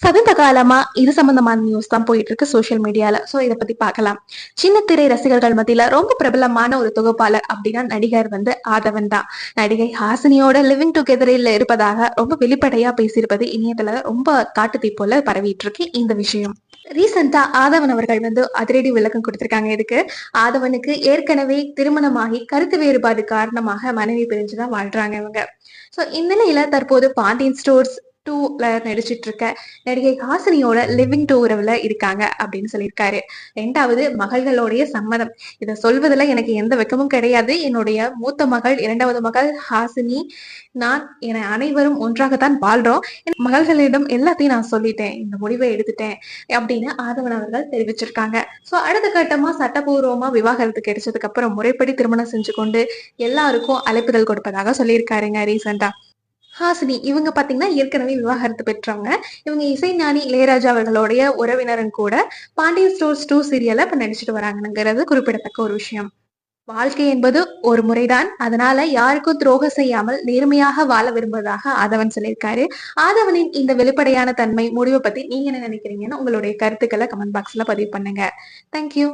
சமீப காலமா இது சம்பந்தமான நியூஸ் தான் போயிட்டு இருக்கு சோசியல் மீடியால. சோ இத பத்தி பார்க்கலாம். சின்ன திரை ரசிகர்கள் மத்தியில ரொம்ப பிரபலமான ஒரு தொகுப்பாளர் அப்படின்னா நடிகர் ஆதவன் தான். நடிகை ஹாசினியோட லிவிங் டுகெதரில் இருப்பதாக ரொம்ப வெளிப்படையா பேசியிருப்பது இணையத்துல ரொம்ப காட்டுத்தீ போல பரவிட்டு இருக்கு இந்த விஷயம். ரீசெண்டா ஆதவன் அவர்கள் அதிரடி விளக்கம் கொடுத்திருக்காங்க. இதுக்கு ஆதவனுக்கு ஏற்கனவே திருமணமாகி கருத்து வேறுபாடு காரணமாக மனைவி பிரிஞ்சுதான் வாழ்றாங்க இவங்க. சோ இந்நிலையில தற்போது பாண்டியன் ஸ்டோர்ஸ் 2ல நடிச்சிட்டு இருக்க நடிகை ஹாசினியோட லிவிங் டூ உறவுல இருக்காங்க அப்படின்னு சொல்லியிருக்காரு. 2வது மகள்களுடைய சம்மதம். இத சொல்வதில் எனக்கு எந்த வெக்கமும் கிடையாது. என்னுடைய மூத்த மகள் 2வது மகள் ஹாசினி நான் என அனைவரும் ஒன்றாகத்தான் வாழ்றோம். என் மகள்களிடம் எல்லாத்தையும் நான் சொல்லிட்டேன், இந்த முடிவை எடுத்துட்டேன் அப்படின்னு ஆதவன் அவர்கள் தெரிவிச்சிருக்காங்க. சோ அடுத்த கட்டமா சட்டபூர்வமா விவாகரத்து கிடைச்சதுக்கு அப்புறம் முறைப்படி திருமணம் செஞ்சு கொண்டு எல்லாருக்கும் அழைப்புதல் கொடுப்பதாக சொல்லியிருக்காருங்க ரீசெண்டா. ஹாசினி இவங்க பாத்தீங்கன்னா ஏற்கனவே விவாகரத்து பெற்றவங்க. இவங்க இசைஞானி இளையராஜா அவர்களுடைய உறவினரும் கூட. பாண்டியன் ஸ்டோர்ஸ் 2 சீரியல்ல இப்ப நடிச்சிட்டு வராங்கங்கிறது குறிப்பிடத்தக்க ஒரு விஷயம். வாழ்க்கை என்பது ஒரு முறைதான். அதனால யாருக்கும் துரோகம் செய்யாமல் நேர்மையாக வாழ விரும்புவதாக ஆதவன் சொல்லியிருக்காரு. ஆதவனின் இந்த வெளிப்படையான தன்மை முடிவை பத்தி நீங்க என்ன நினைக்கிறீங்கன்னு உங்களுடைய கருத்துக்களை கமெண்ட் பாக்ஸ்ல பதிவு பண்ணுங்க. தேங்க்யூ.